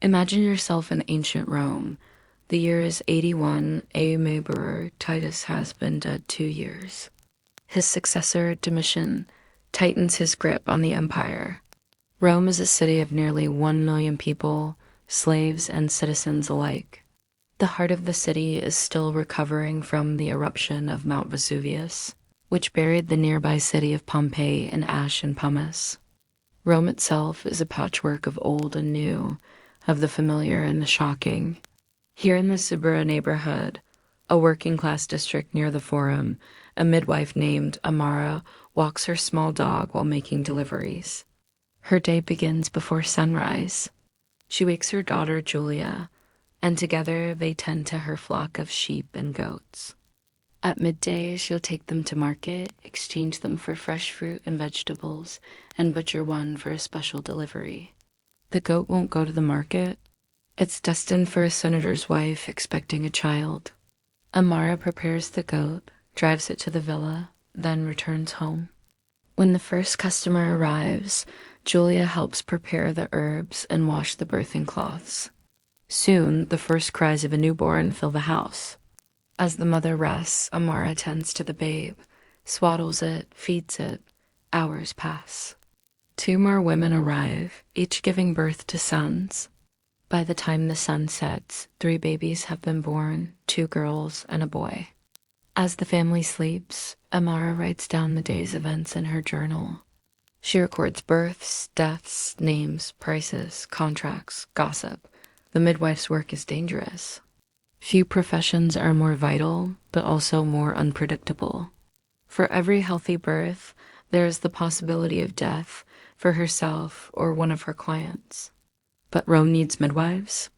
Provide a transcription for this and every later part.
Imagine yourself in ancient Rome. The year is 81. Emperor Titus has been dead 2 years. His successor, Domitian, tightens his grip on the empire. Rome is a city of nearly 1 million people, slaves and citizens alike. The heart of the city is still recovering from the eruption of Mount Vesuvius, which buried the nearby city of Pompeii in ash and pumice. Rome itself is a patchwork of old and new, of the familiar and the shocking. Here in the Subura neighborhood, a working-class district near the Forum, a midwife named Amara walks her small dog while making deliveries. Her day begins before sunrise. She wakes her daughter Julia, and together they tend to her flock of sheep and goats. At midday, she'll take them to market, exchange them for fresh fruit and vegetables, and butcher one for a special delivery. The goat won't go to the market. It's destined for a senator's wife expecting a child. Amara prepares the goat, drives it to the villa, then returns home. When the first customer arrives, Julia helps prepare the herbs and wash the birthing cloths. Soon, the first cries of a newborn fill the house. As the mother rests, Amara tends to the babe, swaddles it, feeds it. Hours pass. 2 more women arrive, each giving birth to sons. By the time the sun sets, 3 babies have been born, 2 girls and a boy. As the family sleeps, Amara writes down the day's events in her journal. She records births, deaths, names, prices, contracts, gossip. The midwife's work is dangerous. Few professions are more vital, but also more unpredictable. For every healthy birth, there is the possibility of death for herself or one of her clients. But Rome needs midwives.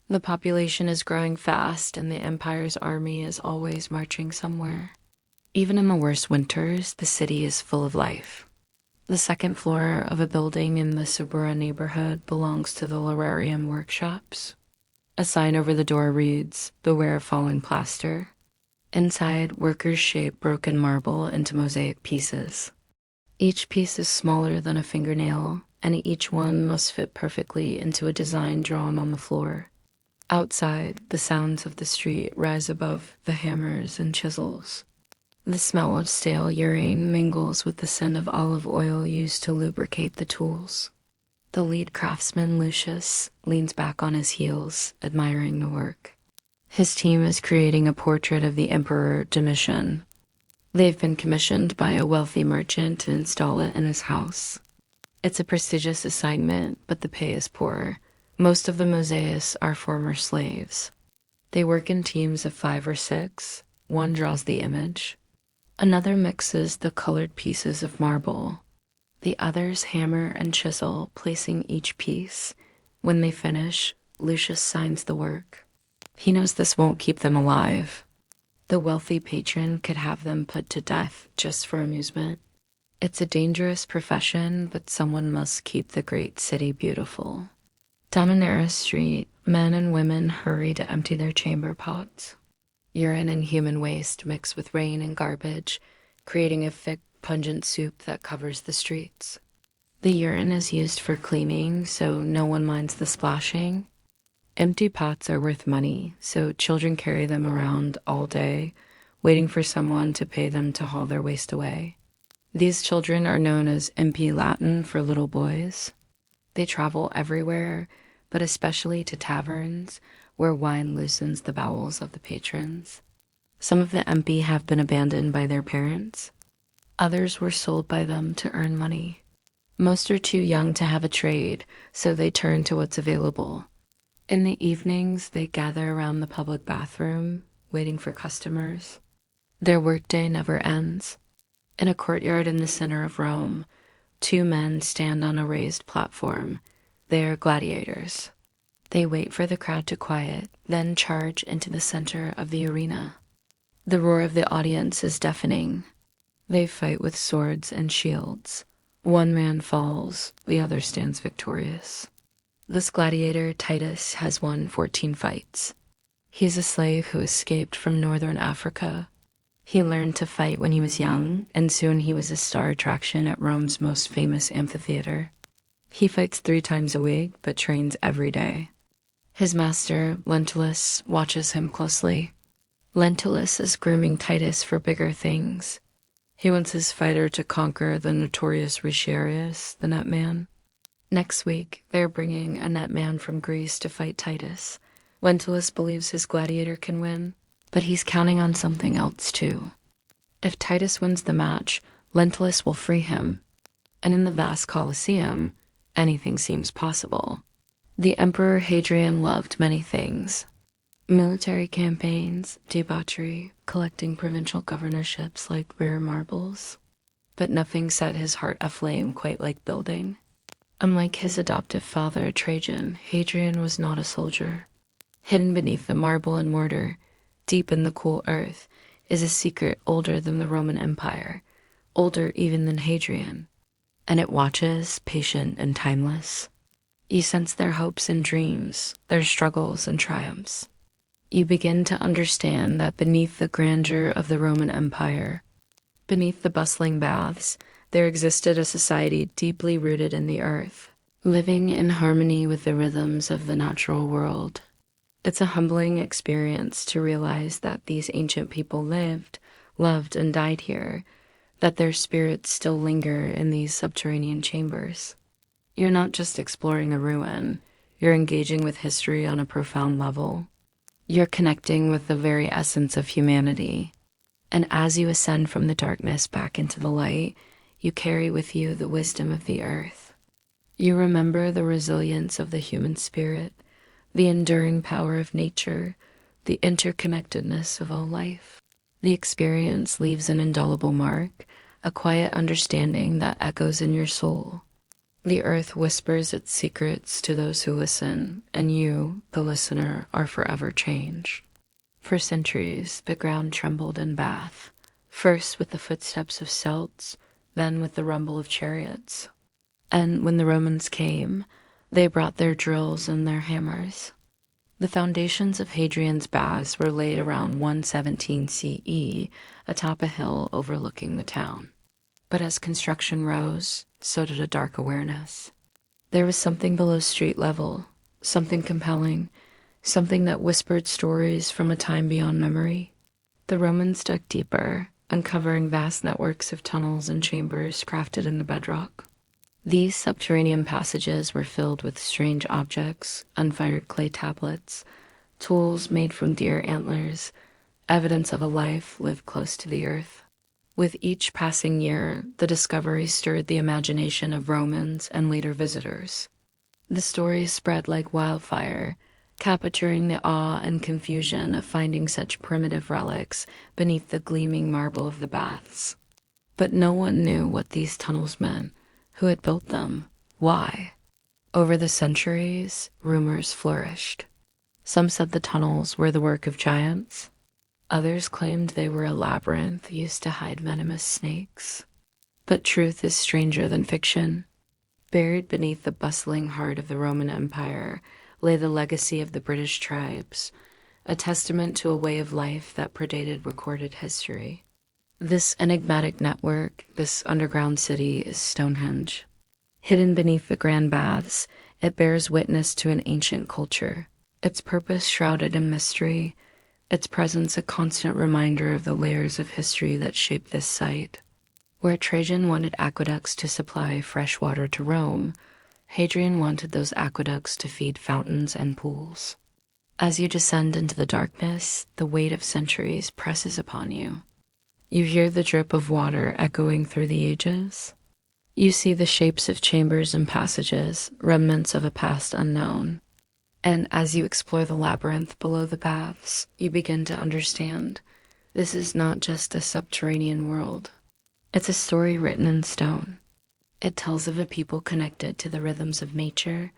The population is growing fast, and the empire's army is always marching somewhere. Even in the worst winters, the city is full of life. The second floor of a building in the Subura neighborhood belongs to the Lorarium workshops. A sign over the door reads, "Beware falling plaster." Inside, workers shape broken marble into mosaic pieces. Each piece is smaller than a fingernail, and each one must fit perfectly into a design drawn on the floor. Outside, the sounds of the street rise above the hammers and chisels. The smell of stale urine mingles with the scent of olive oil used to lubricate the tools. The lead craftsman, Lucius, leans back on his heels, admiring the work. His team is creating a portrait of the Emperor Domitian. They've been commissioned by a wealthy merchant to install it in his house. It's a prestigious assignment, but the pay is poor. Most of the mosaics are former slaves. They work in teams of 5 or 6. One draws the image. Another mixes the colored pieces of marble. The others hammer and chisel, placing each piece. When they finish, Lucius signs the work. He knows this won't keep them alive. The wealthy patron could have them put to death just for amusement. It's a dangerous profession, but someone must keep the great city beautiful. Down a narrow street, men and women hurry to empty their chamber pots. Urine and human waste mix with rain and garbage, creating a thick, pungent soup that covers the streets. The urine is used for cleaning, so no one minds the splashing. Empty pots are worth money, so children carry them around all day, waiting for someone to pay them to haul their waste away. These children are known as MP Latin for little boys. They travel everywhere, but especially to taverns, where wine loosens the bowels of the patrons. Some of the MP have been abandoned by their parents. Others were sold by them to earn money. Most are too young to have a trade, so they turn to what's available. In the evenings, they gather around the public bathroom, waiting for customers. Their workday never ends. In a courtyard in the center of Rome, 2 men stand on a raised platform. They are gladiators. They wait for the crowd to quiet, then charge into the center of the arena. The roar of the audience is deafening. They fight with swords and shields. One man falls, the other stands victorious. This gladiator, Titus, has won 14 fights. He's a slave who escaped from northern Africa. He learned to fight when he was young, and soon he was a star attraction at Rome's most famous amphitheater. He fights 3 times a week, but trains every day. His master, Lentulus, watches him closely. Lentulus is grooming Titus for bigger things. He wants his fighter to conquer the notorious Retiarius, the Netman. Next week, they're bringing a Netman from Greece to fight Titus. Lentulus believes his gladiator can win, but he's counting on something else too. If Titus wins the match, Lentulus will free him. And in the vast Colosseum, anything seems possible. The Emperor Hadrian loved many things: military campaigns, debauchery, collecting provincial governorships like rare marbles. But nothing set his heart aflame quite like building. Unlike his adoptive father, Trajan, Hadrian was not a soldier. Hidden beneath the marble and mortar, deep in the cool earth, is a secret older than the Roman Empire, older even than Hadrian. And it watches, patient and timeless. You sense their hopes and dreams, their struggles and triumphs. You begin to understand that beneath the grandeur of the Roman Empire, beneath the bustling baths, there existed a society deeply rooted in the earth, living in harmony with the rhythms of the natural world. It's a humbling experience to realize that these ancient people lived, loved, and died here, that their spirits still linger in these subterranean chambers. You're not just exploring a ruin, you're engaging with history on a profound level. You're connecting with the very essence of humanity. And as you ascend from the darkness back into the light, you carry with you the wisdom of the earth. You remember the resilience of the human spirit, the enduring power of nature, the interconnectedness of all life. The experience leaves an indelible mark, a quiet understanding that echoes in your soul. The earth whispers its secrets to those who listen, and you, the listener, are forever changed. For centuries, the ground trembled in Bath, first with the footsteps of Celts, then with the rumble of chariots. And when the Romans came, they brought their drills and their hammers. The foundations of Hadrian's baths were laid around 117 CE atop a hill overlooking the town. But as construction rose, so did a dark awareness. There was something below street level, something compelling, something that whispered stories from a time beyond memory. The Romans dug deeper, uncovering vast networks of tunnels and chambers crafted in the bedrock. These subterranean passages were filled with strange objects, unfired clay tablets, tools made from deer antlers, evidence of a life lived close to the earth. With each passing year, the discovery stirred the imagination of Romans and later visitors. The stories spread like wildfire, capturing the awe and confusion of finding such primitive relics beneath the gleaming marble of the baths. But no one knew what these tunnels meant, who had built them, why. Over the centuries, rumors flourished. Some said the tunnels were the work of giants. Others claimed they were a labyrinth used to hide venomous snakes. But truth is stranger than fiction. Buried beneath the bustling heart of the Roman Empire lay the legacy of the British tribes, a testament to a way of life that predated recorded history. This enigmatic network, this underground city, is Stonehenge. Hidden beneath the Grand Baths, it bears witness to an ancient culture, its purpose shrouded in mystery, its presence a constant reminder of the layers of history that shaped this site. Where Trajan wanted aqueducts to supply fresh water to Rome, Hadrian wanted those aqueducts to feed fountains and pools. As you descend into the darkness, the weight of centuries presses upon you. You hear the drip of water echoing through the ages. You see the shapes of chambers and passages, remnants of a past unknown. And as you explore the labyrinth below the baths, you begin to understand this is not just a subterranean world. It's a story written in stone. It tells of a people connected to the rhythms of nature,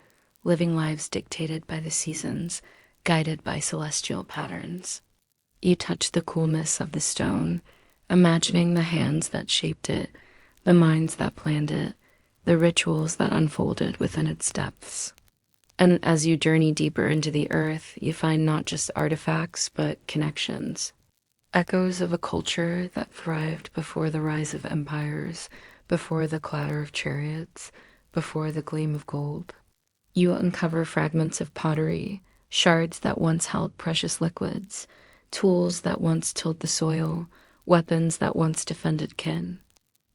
living lives dictated by the seasons, guided by celestial patterns. You touch the coolness of the stone, imagining the hands that shaped it, the minds that planned it, the rituals that unfolded within its depths. And as you journey deeper into the earth, you find not just artifacts, but connections. Echoes of a culture that thrived before the rise of empires, before the clatter of chariots, before the gleam of gold. You uncover fragments of pottery, Shards that once held precious liquids, tools that once tilled the soil, weapons that once defended kin.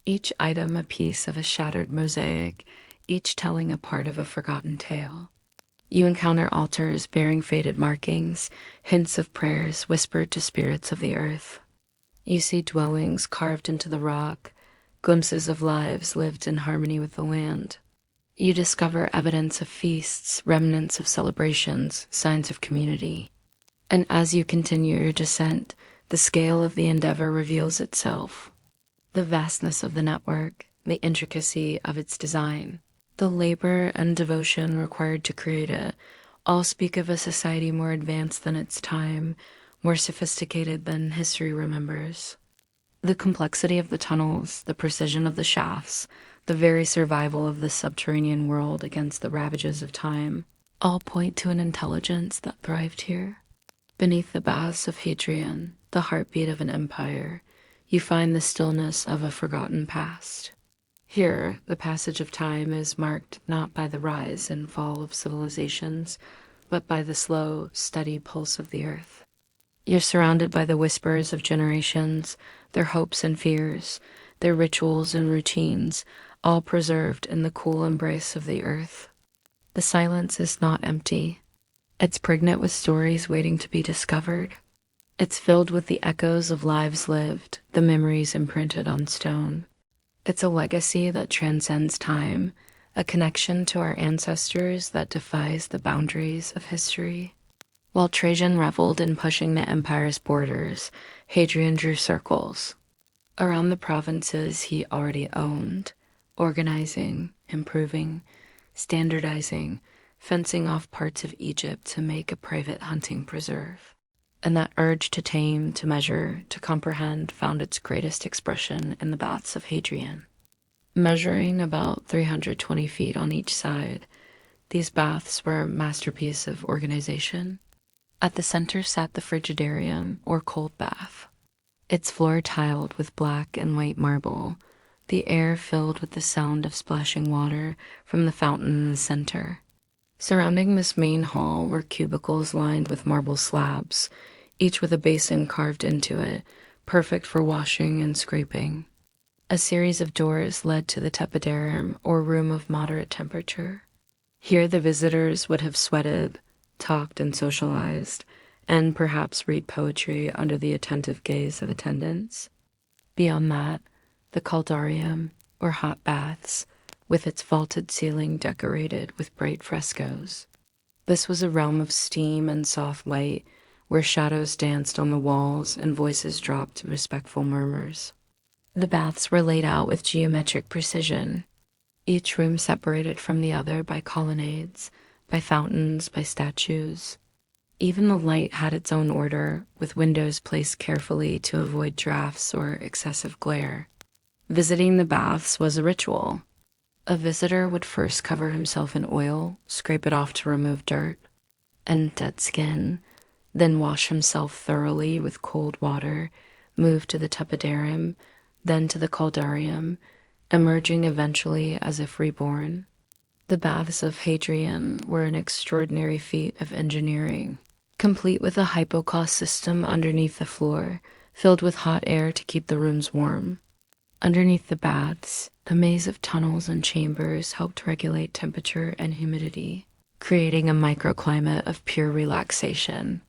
Each item a piece of a shattered mosaic, each telling a part of a forgotten tale. You encounter altars bearing faded markings, hints of prayers whispered to spirits of the earth. You see dwellings carved into the rock, glimpses of lives lived in harmony with the land. You discover evidence of feasts, remnants of celebrations, signs of community. And as you continue your descent, the scale of the endeavor reveals itself. The vastness of the network, the intricacy of its design, the labor and devotion required to create it, all speak of a society more advanced than its time, more sophisticated than history remembers. The complexity of the tunnels, the precision of the shafts, the very survival of the subterranean world against the ravages of time, all point to an intelligence that thrived here. Beneath the baths of Hadrian, the heartbeat of an empire, you find the stillness of a forgotten past. Here, the passage of time is marked not by the rise and fall of civilizations, but by the slow, steady pulse of the earth. You're surrounded by the whispers of generations, their hopes and fears, their rituals and routines, all preserved in the cool embrace of the earth. The silence is not empty. It's pregnant with stories waiting to be discovered. It's filled with the echoes of lives lived, the memories imprinted on stone. It's a legacy that transcends time, a connection to our ancestors that defies the boundaries of history. While Trajan reveled in pushing the empire's borders, Hadrian drew circles around the provinces he already owned, organizing, improving, standardizing, fencing off parts of Egypt to make a private hunting preserve. And that urge to tame, to measure, to comprehend found its greatest expression in the baths of Hadrian. Measuring about 320 feet on each side, these baths were a masterpiece of organization. At the center sat the frigidarium, or cold bath, its floor tiled with black and white marble, the air filled with the sound of splashing water from the fountain in the center. Surrounding this main hall were cubicles lined with marble slabs, each with a basin carved into it, perfect for washing and scraping. A series of doors led to the tepidarium, or room of moderate temperature. Here the visitors would have sweated, talked and socialized, and perhaps read poetry under the attentive gaze of attendants. Beyond that, the caldarium, or hot baths, with its vaulted ceiling decorated with bright frescoes. This was a realm of steam and soft light, where shadows danced on the walls and voices dropped respectful murmurs. The baths were laid out with geometric precision, each room separated from the other by colonnades, by fountains, by statues. Even the light had its own order, with windows placed carefully to avoid drafts or excessive glare. Visiting the baths was a ritual. A visitor would first cover himself in oil, scrape it off to remove dirt and dead skin, then wash himself thoroughly with cold water, move to the tepidarium, then to the caldarium, emerging eventually as if reborn. The baths of Hadrian were an extraordinary feat of engineering, complete with a hypocaust system underneath the floor, filled with hot air to keep the rooms warm. Underneath the baths, a maze of tunnels and chambers helped regulate temperature and humidity, creating a microclimate of pure relaxation.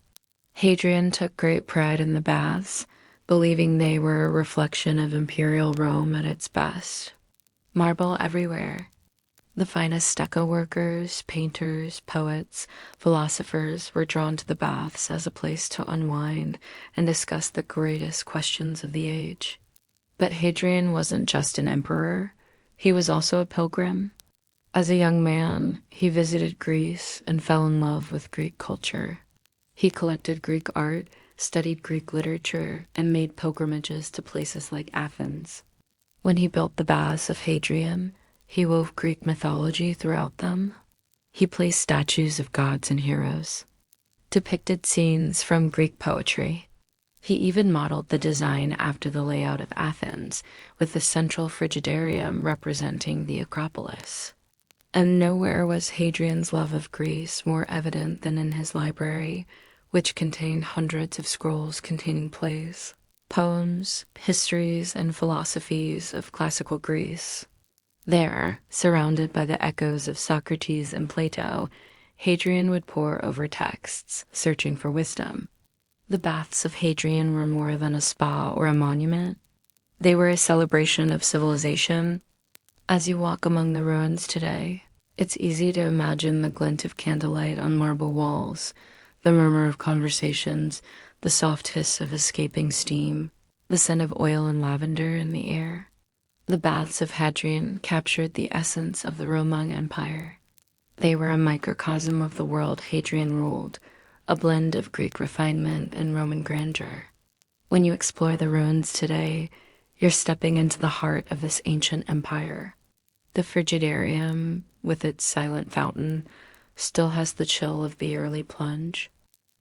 Hadrian took great pride in the baths, believing they were a reflection of imperial Rome at its best. Marble everywhere. The finest stucco workers, painters, poets, philosophers were drawn to the baths as a place to unwind and discuss the greatest questions of the age. But Hadrian wasn't just an emperor, he was also a pilgrim. As a young man, he visited Greece and fell in love with Greek culture. He collected Greek art, studied Greek literature, and made pilgrimages to places like Athens. When he built the baths of Hadrian, he wove Greek mythology throughout them. He placed statues of gods and heroes, depicted scenes from Greek poetry. He even modeled the design after the layout of Athens, with the central frigidarium representing the Acropolis. And nowhere was Hadrian's love of Greece more evident than in his library, which contained hundreds of scrolls containing plays, poems, histories, and philosophies of classical Greece. There, surrounded by the echoes of Socrates and Plato, Hadrian would pore over texts, searching for wisdom. The baths of Hadrian were more than a spa or a monument. They were a celebration of civilization. As you walk among the ruins today, it's easy to imagine the glint of candlelight on marble walls, the murmur of conversations, the soft hiss of escaping steam, the scent of oil and lavender in the air. The baths of Hadrian captured the essence of the Roman Empire. They were a microcosm of the world Hadrian ruled, a blend of Greek refinement and Roman grandeur. When you explore the ruins today, you're stepping into the heart of this ancient empire. The Frigidarium, with its silent fountain, still has the chill of the early plunge.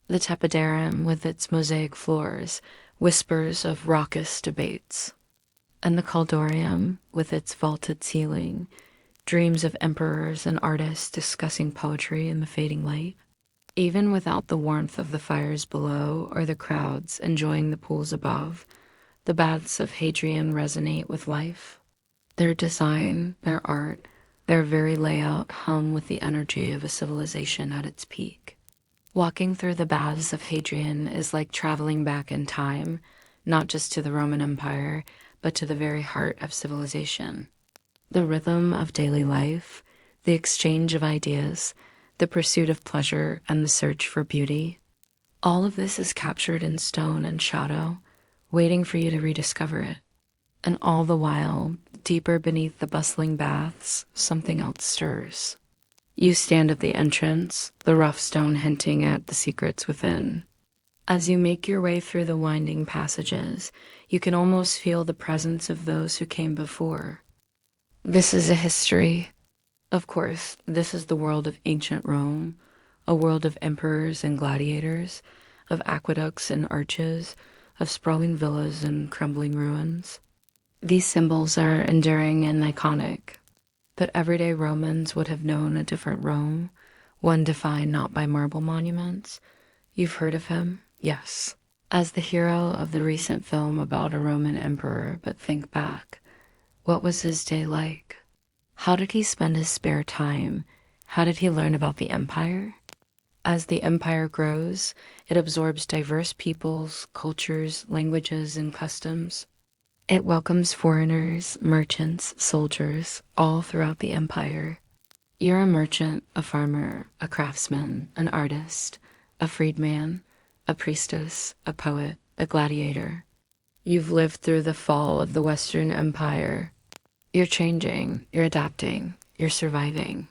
The Tepidarium, with its mosaic floors, whispers of raucous debates. And the Caldorium, with its vaulted ceiling, dreams of emperors and artists discussing poetry in the fading light. Even without the warmth of the fires below or the crowds enjoying the pools above, the baths of Hadrian resonate with life. Their design, their art, their very layout hum with the energy of a civilization at its peak. Walking through the baths of Hadrian is like traveling back in time, not just to the Roman Empire, but to the very heart of civilization. The rhythm of daily life, the exchange of ideas, the pursuit of pleasure, and the search for beauty. All of this is captured in stone and shadow, waiting for you to rediscover it. And all the while, deeper beneath the bustling baths, something else stirs. You stand at the entrance, the rough stone hinting at the secrets within. As you make your way through the winding passages, you can almost feel the presence of those who came before. This is a history. Of course, this is the world of ancient Rome, a world of emperors and gladiators, of aqueducts and arches, of sprawling villas and crumbling ruins. These symbols are enduring and iconic, but everyday Romans would have known a different Rome, one defined not by marble monuments. You've heard of him? Yes. As the hero of the recent film about a Roman emperor, but think back. What was his day like? How did he spend his spare time? How did he learn about the empire? As the empire grows, it absorbs diverse peoples, cultures, languages, and customs. It welcomes foreigners, merchants, soldiers, all throughout the empire. You're a merchant, a farmer, a craftsman, an artist, a freedman, a priestess, a poet, a gladiator. You've lived through the fall of the Western Empire. You're changing, you're adapting, you're surviving.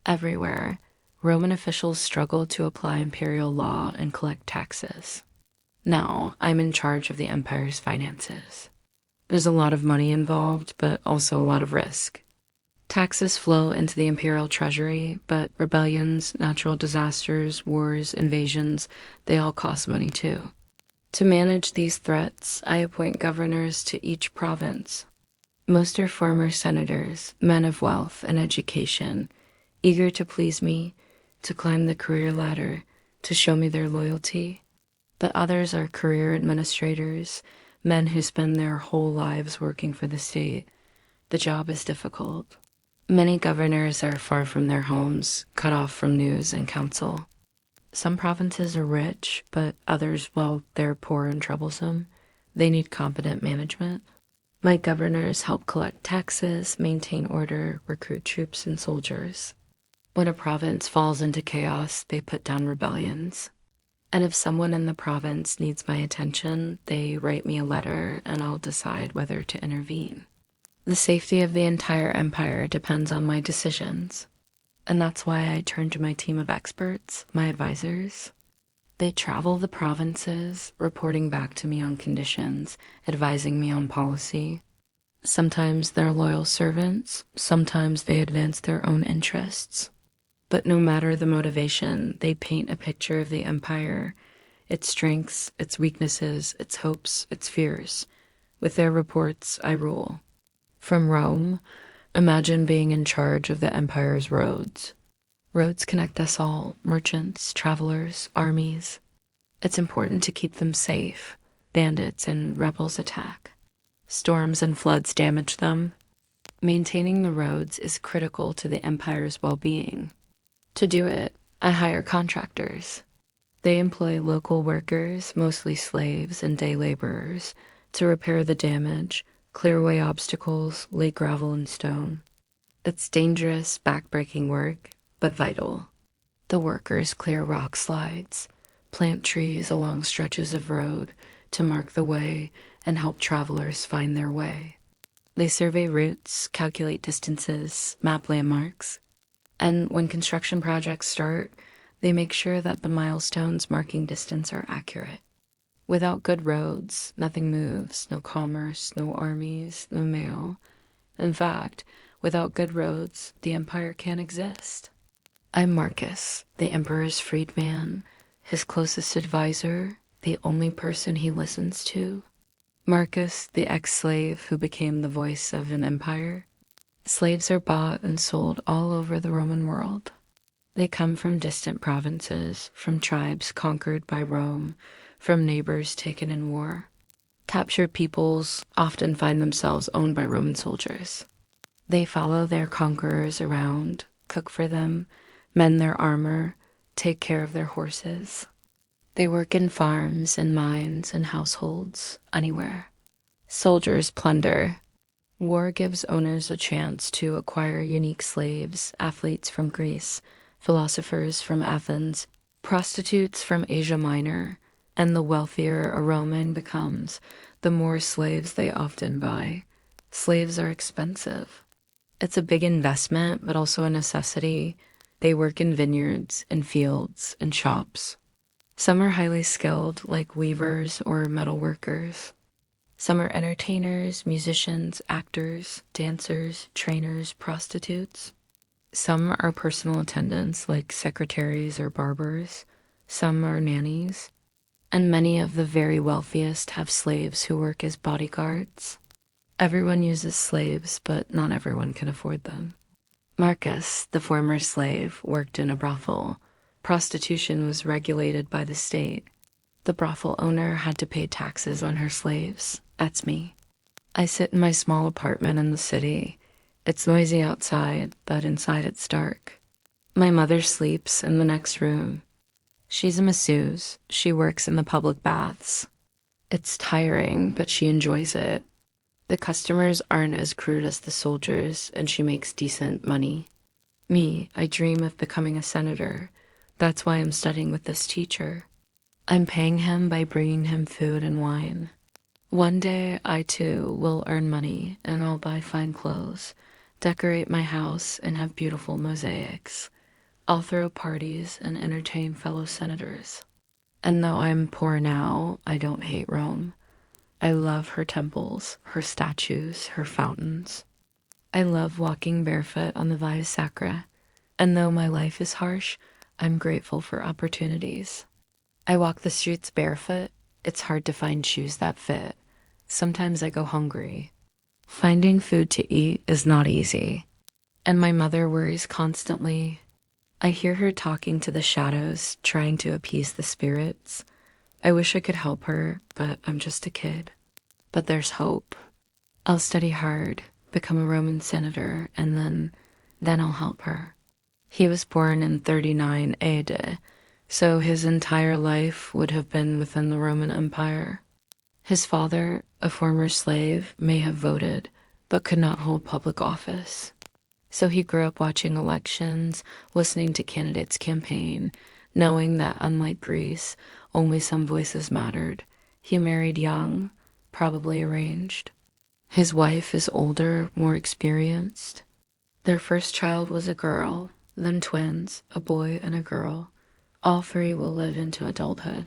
Everywhere, Roman officials struggle to apply imperial law and collect taxes. Now, I'm in charge of the empire's finances. There's a lot of money involved, but also a lot of risk. Taxes flow into the imperial treasury, but rebellions, natural disasters, wars, invasions, they all cost money too. To manage these threats, I appoint governors to each province. Most are former senators, men of wealth and education, eager to please me, to climb the career ladder, to show me their loyalty. But others are career administrators, men who spend their whole lives working for the state. The job is difficult. Many governors are far from their homes, cut off from news and counsel. Some provinces are rich, but others, well, they're poor and troublesome. They need competent management. My governors help collect taxes, maintain order, recruit troops and soldiers. When a province falls into chaos, they put down rebellions. And if someone in the province needs my attention, they write me a letter and I'll decide whether to intervene. The safety of the entire empire depends on my decisions. And that's why I turn to my team of experts, my advisors. They travel the provinces, reporting back to me on conditions, advising me on policy. Sometimes they're loyal servants, sometimes they advance their own interests. But no matter the motivation, they paint a picture of the empire, its strengths, its weaknesses, its hopes, its fears. With their reports, I rule. From Rome, Imagine being in charge of the empire's roads. Roads connect us all, merchants, travelers, armies. It's important to keep them safe. Bandits and rebels attack. Storms and floods damage them. Maintaining the roads is critical to the empire's well-being. To do it, I hire contractors. They employ local workers, mostly slaves and day laborers, to repair the damage, clear away obstacles, lay gravel and stone. It's dangerous, backbreaking work, but vital. The workers clear rock slides, plant trees along stretches of road to mark the way and help travelers find their way. They survey routes, calculate distances, map landmarks, and when construction projects start, they make sure that the milestones marking distance are accurate. Without good roads, nothing moves, no commerce, no armies, no mail. In fact, without good roads, the empire can't exist. I'm Marcus, the emperor's freedman, his closest advisor, the only person he listens to. Marcus, the ex-slave who became the voice of an empire. Slaves are bought and sold all over the Roman world. They come from distant provinces, from tribes conquered by Rome, from neighbors taken in war. Captured peoples often find themselves owned by Roman soldiers. They follow their conquerors around, cook for them, mend their armor, take care of their horses. They work in farms and mines and households, anywhere. Soldiers plunder. War gives owners a chance to acquire unique slaves, athletes from Greece, philosophers from Athens, prostitutes from Asia Minor, and the wealthier a Roman becomes, the more slaves they often buy. Slaves are expensive. It's a big investment, but also a necessity. They work in vineyards, in fields, in shops. Some are highly skilled, like weavers or metal workers. Some are entertainers, musicians, actors, dancers, trainers, prostitutes. Some are personal attendants, like secretaries or barbers. Some are nannies. And many of the very wealthiest have slaves who work as bodyguards. Everyone uses slaves, but not everyone can afford them. Marcus, the former slave, worked in a brothel. Prostitution was regulated by the state. The brothel owner had to pay taxes on her slaves. That's me. I sit in my small apartment in the city. It's noisy outside, but inside it's dark. My mother sleeps in the next room. She's a masseuse. She works in the public baths. It's tiring, but she enjoys it. The customers aren't as crude as the soldiers, and she makes decent money. Me, I dream of becoming a senator. That's why I'm studying with this teacher. I'm paying him by bringing him food and wine. One day, I too will earn money, and I'll buy fine clothes, decorate my house, and have beautiful mosaics. I'll throw parties and entertain fellow senators. And though I'm poor now, I don't hate Rome. I love her temples, her statues, her fountains. I love walking barefoot on the Via Sacra. And though my life is harsh, I'm grateful for opportunities. I walk the streets barefoot. It's hard to find shoes that fit. Sometimes I go hungry. Finding food to eat is not easy. And my mother worries constantly. I hear her talking to the shadows, trying to appease the spirits. I wish I could help her, but I'm just a kid. But there's hope. I'll study hard, become a Roman senator, and then I'll help her. He was born in 39 AD, so his entire life would have been within the Roman Empire. His father, a former slave, may have voted, but could not hold public office. So he grew up watching elections, listening to candidates campaign, knowing that unlike Greece, only some voices mattered. He married young, probably arranged. His wife is older, more experienced. Their first child was a girl, then twins, a boy and a girl. All three will live into adulthood.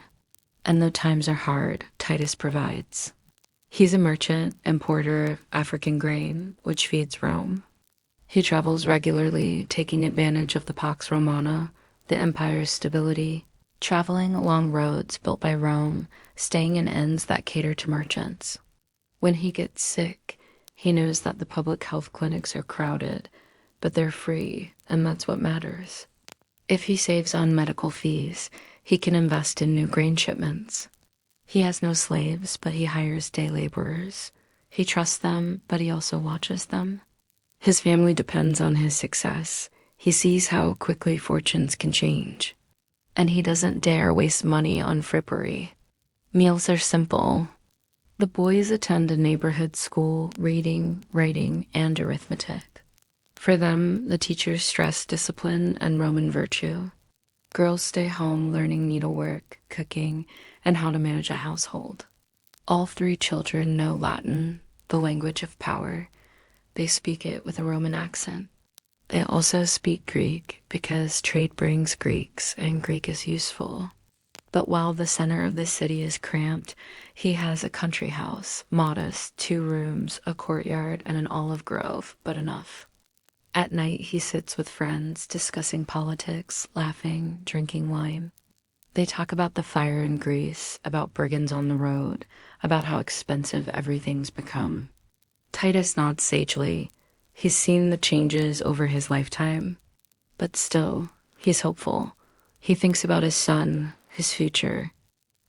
And though times are hard, Titus provides. He's a merchant, importer of African grain, which feeds Rome. He travels regularly, taking advantage of the Pax Romana, the empire's stability, traveling along roads built by Rome, staying in inns that cater to merchants. When he gets sick, He knows that the public health clinics are crowded, but they're free, and that's what matters. If he saves on medical fees, he can invest in new grain shipments. He has no slaves, but he hires day laborers. He trusts them, but he also watches them. His family depends on his success. He sees how quickly fortunes can change. And he doesn't dare waste money on frippery. Meals are simple. The boys attend a neighborhood school, reading, writing, and arithmetic. For them, the teachers stress discipline and Roman virtue. Girls stay home learning needlework, cooking, and how to manage a household. All three children know Latin, the language of power. They speak it with a Roman accent. They also speak Greek because trade brings Greeks and Greek is useful. But while the center of the city is cramped, he has a country house, modest, 2 rooms, a courtyard, and an olive grove, but enough. At night, he sits with friends, discussing politics, laughing, drinking wine. They talk about the fire in Greece, about brigands on the road, about how expensive everything's become. Titus nods sagely. He's seen the changes over his lifetime. But still, he's hopeful. He thinks about his son, his future.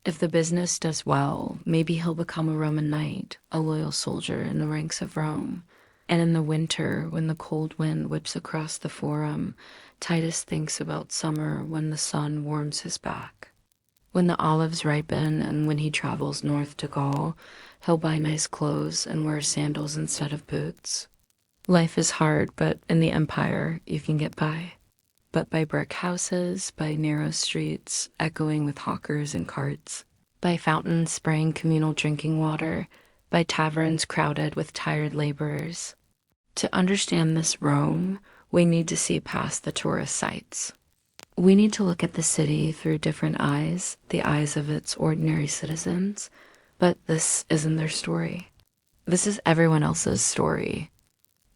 If the business does well, maybe he'll become a Roman knight, a loyal soldier in the ranks of Rome. And in the winter, when the cold wind whips across the forum, Titus thinks about summer when the sun warms his back. When the olives ripen and when he travels north to Gaul, he'll buy nice clothes and wear sandals instead of boots. Life is hard, but in the empire, you can get by. But by brick houses, by narrow streets, echoing with hawkers and carts, by fountains spraying communal drinking water, by taverns crowded with tired laborers. To understand this Rome, we need to see past the tourist sites. We need to look at the city through different eyes, the eyes of its ordinary citizens. But this isn't their story. This is everyone else's story.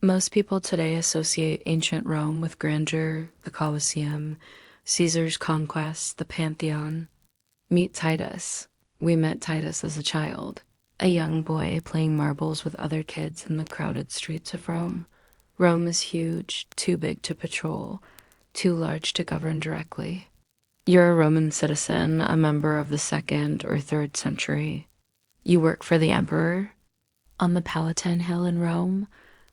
Most people today associate ancient Rome with grandeur, the Colosseum, Caesar's conquest, the Pantheon. Meet Titus. We met Titus as a child, a young boy playing marbles with other kids in the crowded streets of Rome. Rome is huge, too big to patrol, too large to govern directly. You're a Roman citizen, a member of the 2nd or 3rd century. You work for the emperor. On the Palatine Hill in Rome,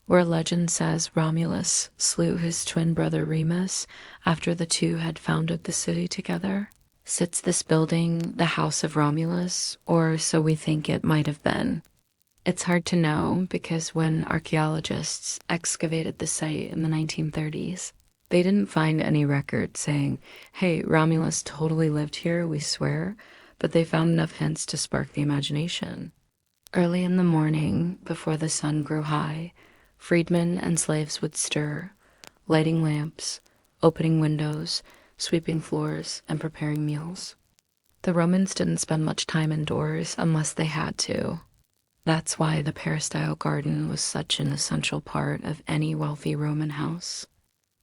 where legend says Romulus slew his twin brother Remus after the two had founded the city together, sits this building, the House of Romulus, or so we think it might have been. It's hard to know because when archaeologists excavated the site in the 1930s, they didn't find any record saying, hey, Romulus totally lived here, we swear, but they found enough hints to spark the imagination. Early in the morning, before the sun grew high, freedmen and slaves would stir, lighting lamps, opening windows, sweeping floors, and preparing meals. The Romans didn't spend much time indoors unless they had to. That's why the peristyle garden was such an essential part of any wealthy Roman house.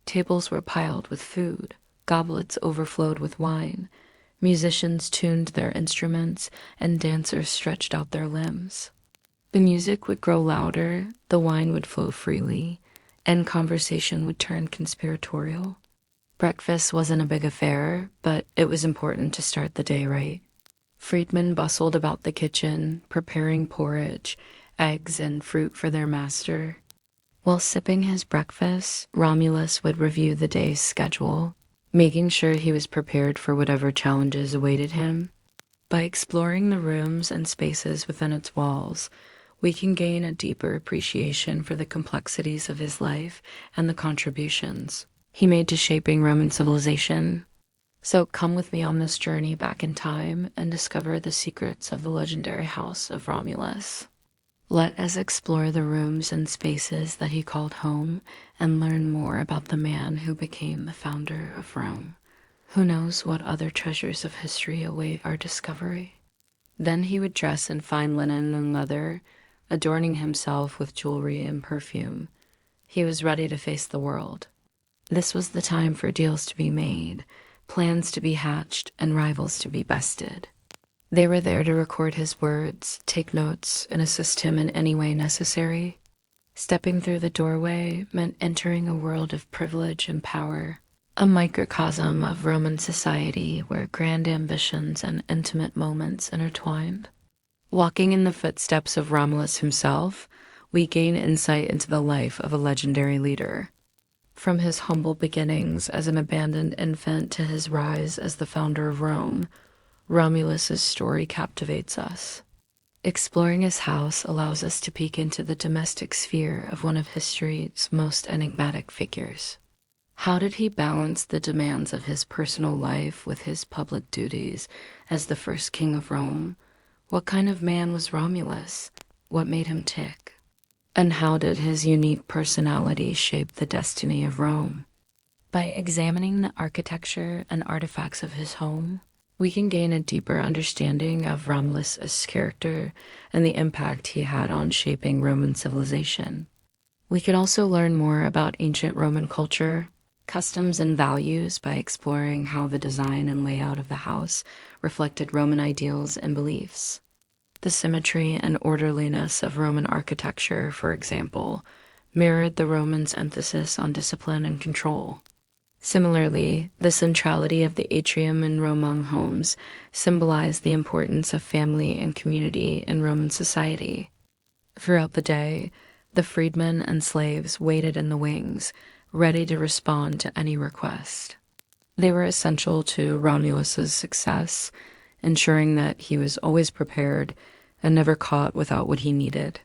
Tables were piled with food, goblets overflowed with wine, musicians tuned their instruments, and dancers stretched out their limbs. The music would grow louder, the wine would flow freely, and conversation would turn conspiratorial. Breakfast wasn't a big affair, but it was important to start the day right. Freedmen bustled about the kitchen, preparing porridge, eggs, and fruit for their master. While sipping his breakfast, Romulus would review the day's schedule, making sure he was prepared for whatever challenges awaited him. By exploring the rooms and spaces within its walls, we can gain a deeper appreciation for the complexities of his life and the contributions he made to shaping Roman civilization. So come with me on this journey back in time and discover the secrets of the legendary house of Romulus. Let us explore the rooms and spaces that he called home and learn more about the man who became the founder of Rome. Who knows what other treasures of history await our discovery? Then he would dress in fine linen and leather, adorning himself with jewelry and perfume. He was ready to face the world. This was the time for deals to be made, plans to be hatched, and rivals to be bested. They were there to record his words, take notes, and assist him in any way necessary. Stepping through the doorway meant entering a world of privilege and power, a microcosm of Roman society where grand ambitions and intimate moments intertwined. Walking in the footsteps of Romulus himself, we gain insight into the life of a legendary leader. From his humble beginnings as an abandoned infant to his rise as the founder of Rome, Romulus's story captivates us. Exploring his house allows us to peek into the domestic sphere of one of history's most enigmatic figures. How did he balance the demands of his personal life with his public duties as the first king of Rome? What kind of man was Romulus? What made him tick? And how did his unique personality shape the destiny of Rome? By examining the architecture and artifacts of his home, we can gain a deeper understanding of Romulus's character and the impact he had on shaping Roman civilization. We can also learn more about ancient Roman culture, customs, and values by exploring how the design and layout of the house reflected Roman ideals and beliefs. The symmetry and orderliness of Roman architecture, for example, mirrored the Romans' emphasis on discipline and control. Similarly, the centrality of the atrium in Roman homes symbolized the importance of family and community in Roman society. Throughout the day, the freedmen and slaves waited in the wings, ready to respond to any request. They were essential to Romulus's success, ensuring that he was always prepared and never caught without what he needed.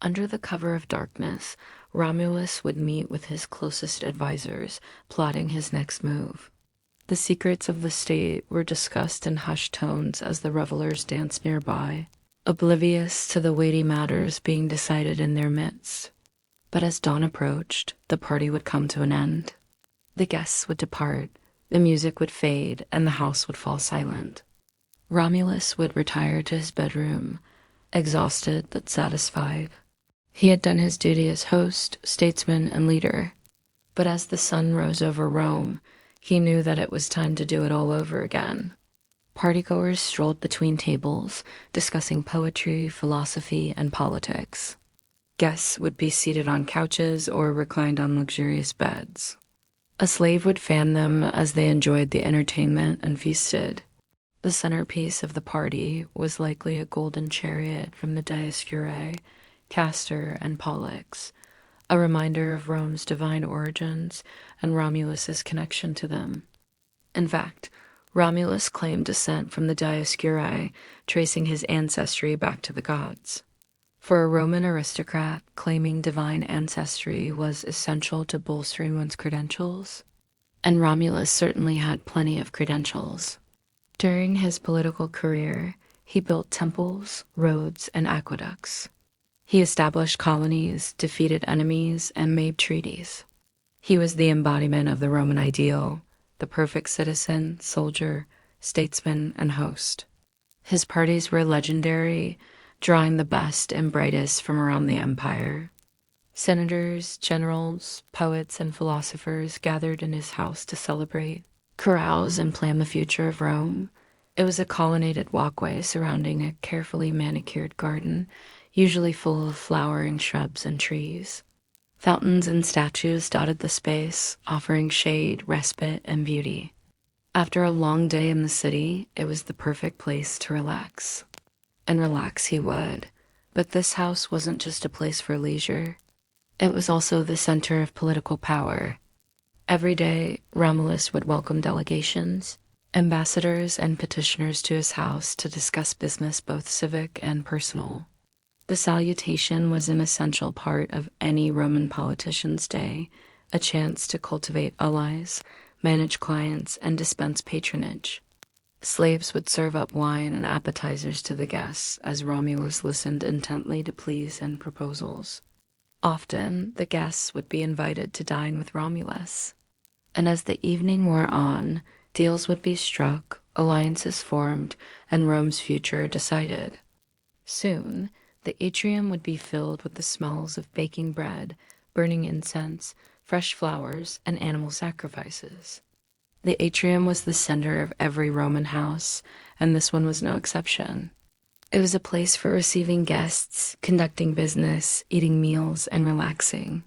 Under the cover of darkness, Romulus would meet with his closest advisors, plotting his next move. The secrets of the state were discussed in hushed tones as the revelers danced nearby, oblivious to the weighty matters being decided in their midst. But as dawn approached, the party would come to an end. The guests would depart, the music would fade, and the house would fall silent. Romulus would retire to his bedroom, exhausted but satisfied. He had done his duty as host, statesman, and leader. But as the sun rose over Rome, he knew that it was time to do it all over again. Partygoers strolled between tables, discussing poetry, philosophy, and politics. Guests would be seated on couches or reclined on luxurious beds. A slave would fan them as they enjoyed the entertainment and feasted. The centerpiece of the party was likely a golden chariot from the Dioscuri, Castor, and Pollux, a reminder of Rome's divine origins and Romulus's connection to them. In fact, Romulus claimed descent from the Dioscuri, tracing his ancestry back to the gods. For a Roman aristocrat, claiming divine ancestry was essential to bolstering one's credentials, and Romulus certainly had plenty of credentials. During his political career, he built temples, roads, and aqueducts. He established colonies, defeated enemies, and made treaties. He was the embodiment of the Roman ideal, the perfect citizen, soldier, statesman, and host. His parties were legendary, drawing the best and brightest from around the empire. Senators, generals, poets, and philosophers gathered in his house to celebrate, carouse, and plan the future of Rome. It was a colonnaded walkway surrounding a carefully manicured garden, usually full of flowering shrubs and trees. Fountains and statues dotted the space, offering shade, respite, and beauty. After a long day in the city, it was the perfect place to relax. And relax he would. But this house wasn't just a place for leisure. It was also the center of political power. Every day, Romulus would welcome delegations, ambassadors, and petitioners to his house to discuss business both civic and personal. The salutation was an essential part of any Roman politician's day, a chance to cultivate allies, manage clients, and dispense patronage. Slaves would serve up wine and appetizers to the guests as Romulus listened intently to pleas and proposals. Often, the guests would be invited to dine with Romulus. And as the evening wore on, deals would be struck, alliances formed, and Rome's future decided. Soon, the atrium would be filled with the smells of baking bread, burning incense, fresh flowers, and animal sacrifices. The atrium was the center of every Roman house, and this one was no exception. It was a place for receiving guests, conducting business, eating meals, and relaxing.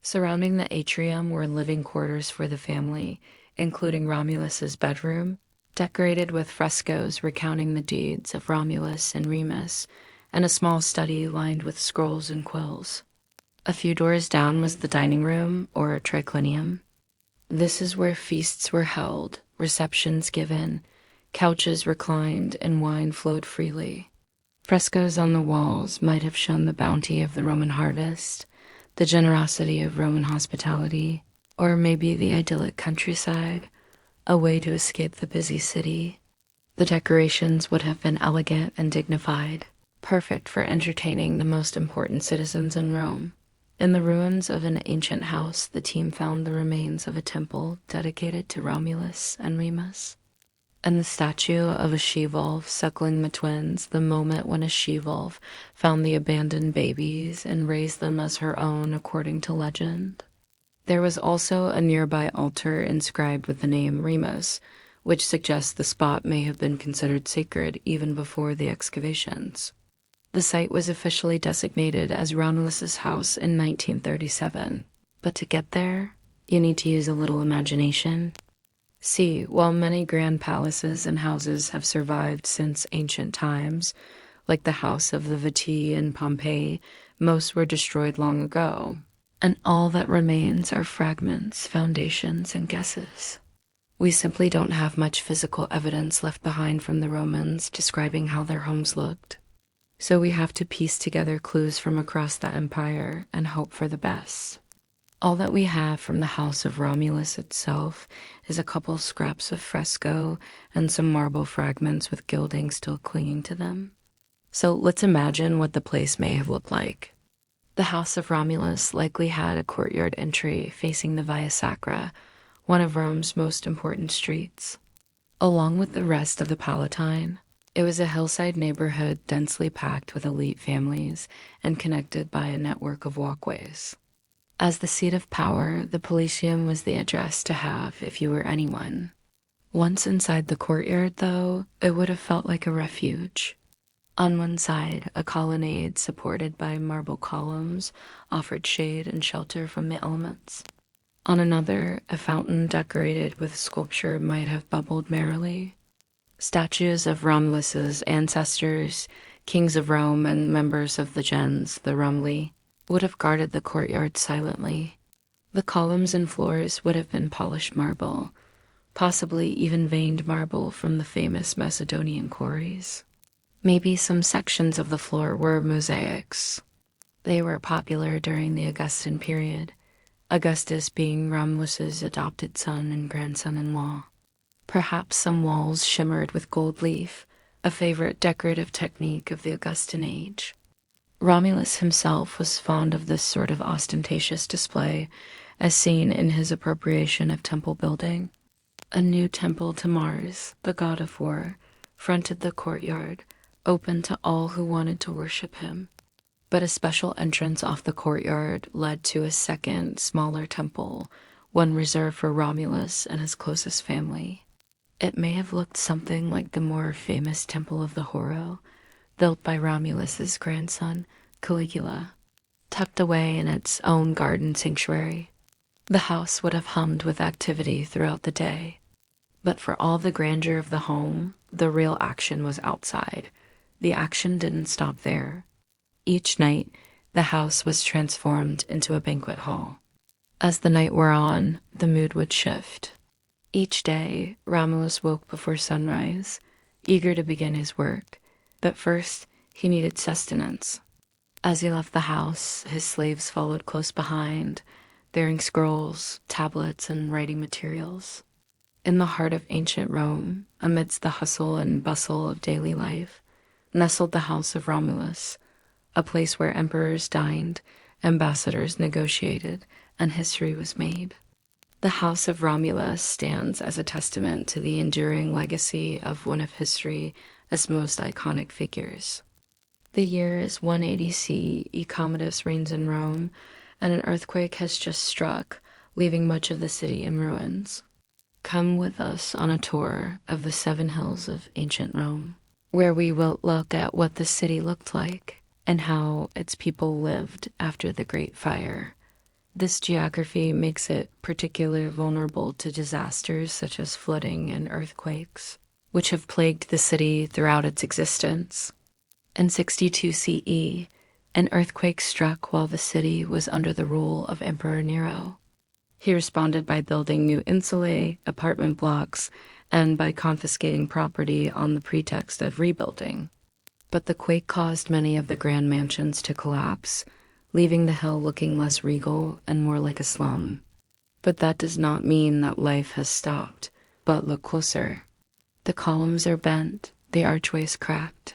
Surrounding the atrium were living quarters for the family, including Romulus's bedroom, decorated with frescoes recounting the deeds of Romulus and Remus, and a small study lined with scrolls and quills. A few doors down was the dining room, or triclinium. This is where feasts were held, receptions given, couches reclined, and wine flowed freely. Frescoes on the walls might have shown the bounty of the Roman harvest, the generosity of Roman hospitality, or maybe the idyllic countryside, a way to escape the busy city. The decorations would have been elegant and dignified, perfect for entertaining the most important citizens in Rome. In the ruins of an ancient house, the team found the remains of a temple dedicated to Romulus and Remus, and the statue of a she-wolf suckling the twins, the moment when a she-wolf found the abandoned babies and raised them as her own according to legend. There was also a nearby altar inscribed with the name Remus, which suggests the spot may have been considered sacred even before the excavations. The site was officially designated as Romulus's house in 1937, but to get there, you need to use a little imagination. See, while many grand palaces and houses have survived since ancient times, like the house of the Viti in Pompeii, most were destroyed long ago, and all that remains are fragments, foundations, and guesses. We simply don't have much physical evidence left behind from the Romans describing how their homes looked, so we have to piece together clues from across the empire and hope for the best. All that we have from the house of Romulus itself is a couple scraps of fresco and some marble fragments with gilding still clinging to them. So let's imagine what the place may have looked like. The house of Romulus likely had a courtyard entry facing the Via Sacra, one of Rome's most important streets. Along with the rest of the Palatine, it was a hillside neighborhood densely packed with elite families and connected by a network of walkways. As the seat of power, the Palatium was the address to have if you were anyone. Once inside the courtyard, though, it would have felt like a refuge. On one side, a colonnade supported by marble columns offered shade and shelter from the elements. On another, a fountain decorated with sculpture might have bubbled merrily. Statues of Romulus's ancestors, kings of Rome, and members of the gens, the Rumli, would have guarded the courtyard silently. The columns and floors would have been polished marble, possibly even veined marble from the famous Macedonian quarries. Maybe some sections of the floor were mosaics. They were popular during the Augustan period, Augustus being Romulus's adopted son and grandson-in-law. Perhaps some walls shimmered with gold leaf, a favorite decorative technique of the Augustan age. Romulus himself was fond of this sort of ostentatious display, as seen in his appropriation of temple building. A new temple to Mars, the god of war, fronted the courtyard, open to all who wanted to worship him. But a special entrance off the courtyard led to a second, smaller temple, one reserved for Romulus and his closest family. It may have looked something like the more famous Temple of the Horo, built by Romulus's grandson, Caligula, tucked away in its own garden sanctuary. The house would have hummed with activity throughout the day. But for all the grandeur of the home, the real action was outside. The action didn't stop there. Each night, the house was transformed into a banquet hall. As the night wore on, the mood would shift. Each day, Romulus woke before sunrise, eager to begin his work. But first, he needed sustenance. As he left the house, his slaves followed close behind, bearing scrolls, tablets, and writing materials. In the heart of ancient Rome, amidst the hustle and bustle of daily life, nestled the house of Romulus, a place where emperors dined, ambassadors negotiated, and history was made. The house of Romulus stands as a testament to the enduring legacy of one of history's most iconic figures. The year is 180 CE, Commodus reigns in Rome, and an earthquake has just struck, leaving much of the city in ruins. Come with us on a tour of the 7 hills of ancient Rome. where we will look at what the city looked like and how its people lived after the Great Fire. This geography makes it particularly vulnerable to disasters such as flooding and earthquakes, which have plagued the city throughout its existence. In 62 CE, an earthquake struck while the city was under the rule of Emperor Nero. He responded by building new insulae, apartment blocks, and by confiscating property on the pretext of rebuilding. But the quake caused many of the grand mansions to collapse, leaving the hill looking less regal and more like a slum. But that does not mean that life has stopped, but look closer. The columns are bent, the archways cracked.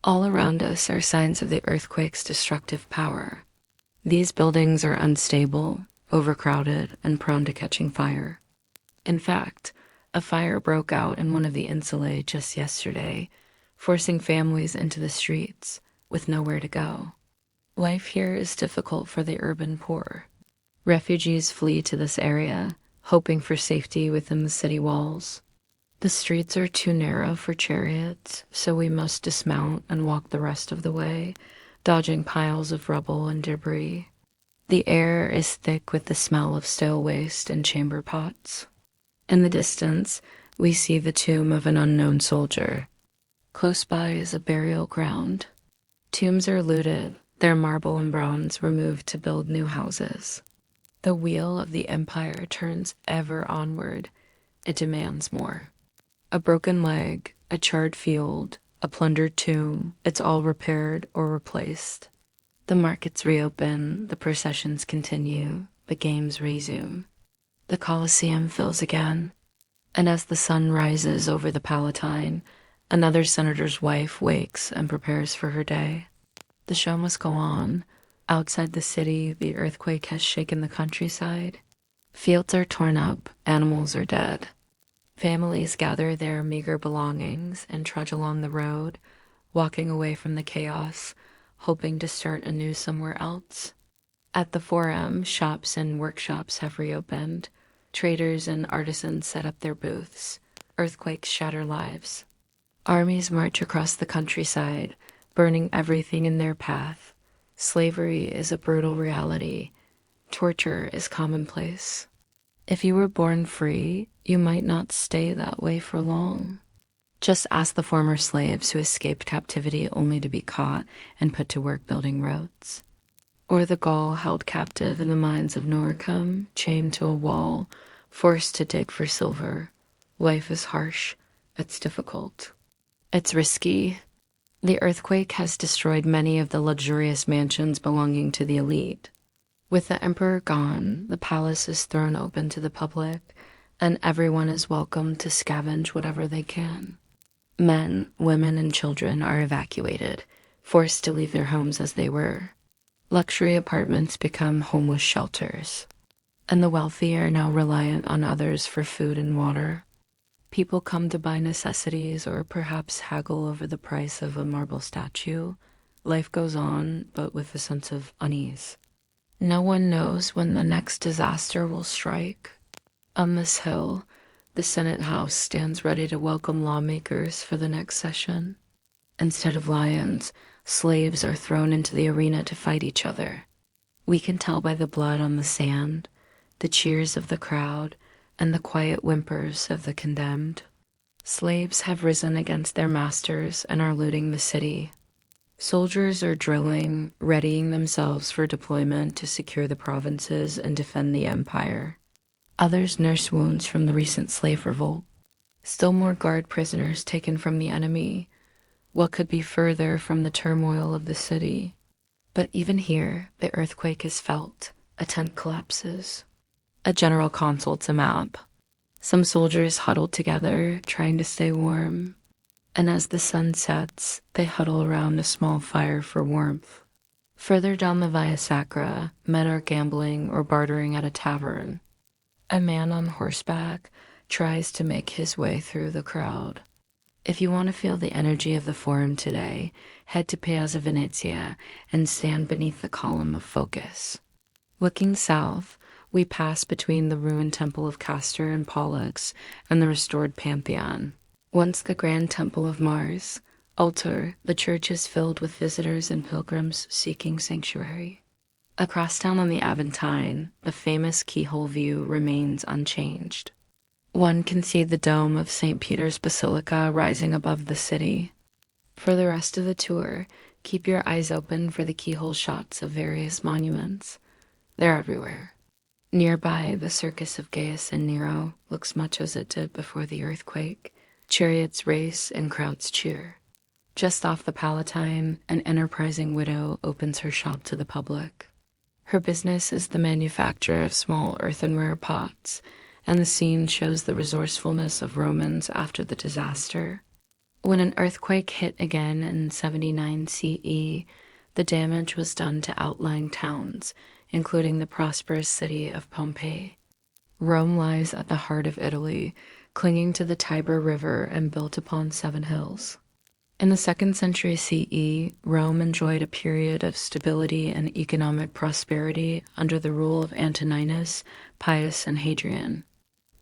All around us are signs of the earthquake's destructive power. These buildings are unstable, overcrowded, and prone to catching fire. In fact, a fire broke out in one of the insulae just yesterday, forcing families into the streets with nowhere to go. Life here is difficult for the urban poor. Refugees flee to this area, hoping for safety within the city walls. The streets are too narrow for chariots, so we must dismount and walk the rest of the way, dodging piles of rubble and debris. The air is thick with the smell of stale waste and chamber pots. In the distance, we see the tomb of an unknown soldier. Close by is a burial ground. Tombs are looted, their marble and bronze removed to build new houses. The wheel of the empire turns ever onward. It demands more. A broken leg, a charred field, a plundered tomb, it's all repaired or replaced. The markets reopen, the processions continue, the games resume. The Colosseum fills again, and as the sun rises over the Palatine, another senator's wife wakes and prepares for her day. The show must go on. Outside the city, the earthquake has shaken the countryside. Fields are torn up, animals are dead. Families gather their meager belongings and trudge along the road, walking away from the chaos, hoping to start anew somewhere else. At the Forum, shops and workshops have reopened. Traders and artisans set up their booths. Earthquakes shatter lives. Armies march across the countryside, burning everything in their path. Slavery is a brutal reality. Torture is commonplace. If you were born free, you might not stay that way for long. Just ask the former slaves who escaped captivity only to be caught and put to work building roads. Or the Gaul held captive in the mines of Noricum, chained to a wall, forced to dig for silver. Life is harsh. It's difficult. It's risky. The earthquake has destroyed many of the luxurious mansions belonging to the elite. With the emperor gone, the palace is thrown open to the public, and everyone is welcome to scavenge whatever they can. Men, women, and children are evacuated, forced to leave their homes as they were. Luxury apartments become homeless shelters, and the wealthy are now reliant on others for food and water. People come to buy necessities or perhaps haggle over the price of a marble statue. Life goes on, but with a sense of unease. No one knows when the next disaster will strike. On this hill, the Senate House stands ready to welcome lawmakers for the next session. Instead of lions, slaves are thrown into the arena to fight each other. We can tell by the blood on the sand, the cheers of the crowd, and the quiet whimpers of the condemned. Slaves have risen against their masters and are looting the city. Soldiers are drilling, readying themselves for deployment to secure the provinces and defend the empire. Others nurse wounds from the recent slave revolt. Still more guard prisoners taken from the enemy. What could be further from the turmoil of the city? But even here, the earthquake is felt. A tent collapses. A general consults a map. Some soldiers huddle together, trying to stay warm. And as the sun sets, they huddle around a small fire for warmth. Further down the Via Sacra, men are gambling or bartering at a tavern. A man on horseback tries to make his way through the crowd. If you want to feel the energy of the Forum today, head to Piazza Venezia and stand beneath the column of focus. Looking south, we pass between the ruined temple of Castor and Pollux and the restored Pantheon. Once the grand temple of Mars, Altar, the church is filled with visitors and pilgrims seeking sanctuary. Across town on the Aventine, the famous keyhole view remains unchanged. One can see the dome of St. Peter's Basilica rising above the city. For the rest of the tour, keep your eyes open for the keyhole shots of various monuments. They're everywhere. Nearby, the Circus of Gaius and Nero looks much as it did before the earthquake. Chariots race and crowds cheer. Just off the Palatine, an enterprising widow opens her shop to the public. Her business is the manufacture of small earthenware pots, and the scene shows the resourcefulness of Romans after the disaster. When an earthquake hit again in 79 CE, the damage was done to outlying towns, including the prosperous city of Pompeii. Rome lies at the heart of Italy, clinging to the Tiber River and built upon 7 hills. In the 2nd century CE, Rome enjoyed a period of stability and economic prosperity under the rule of Antoninus, Pius, and Hadrian.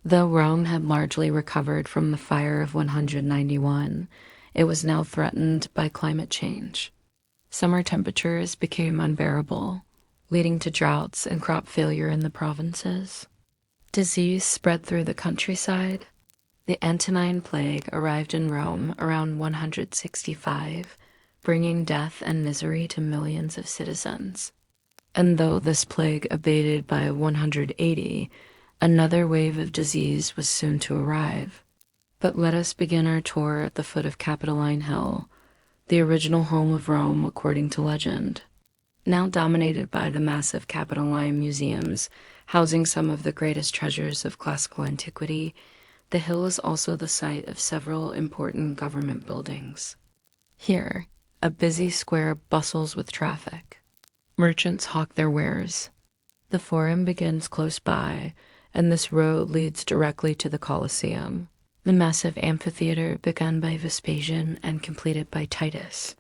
Though Rome had largely recovered from the fire of 191, it was now threatened by climate change. Summer temperatures became unbearable, leading to droughts and crop failure in the provinces. Disease spread through the countryside. The Antonine Plague arrived in Rome around 165, bringing death and misery to millions of citizens. And though this plague abated by 180, another wave of disease was soon to arrive. But let us begin our tour at the foot of Capitoline Hill, the original home of Rome according to legend. Now dominated by the massive Capitoline museums, housing some of the greatest treasures of classical antiquity, the hill is also the site of several important government buildings. Here, a busy square bustles with traffic. Merchants hawk their wares. The Forum begins close by, and this road leads directly to the Colosseum, the massive amphitheater begun by Vespasian and completed by Titus.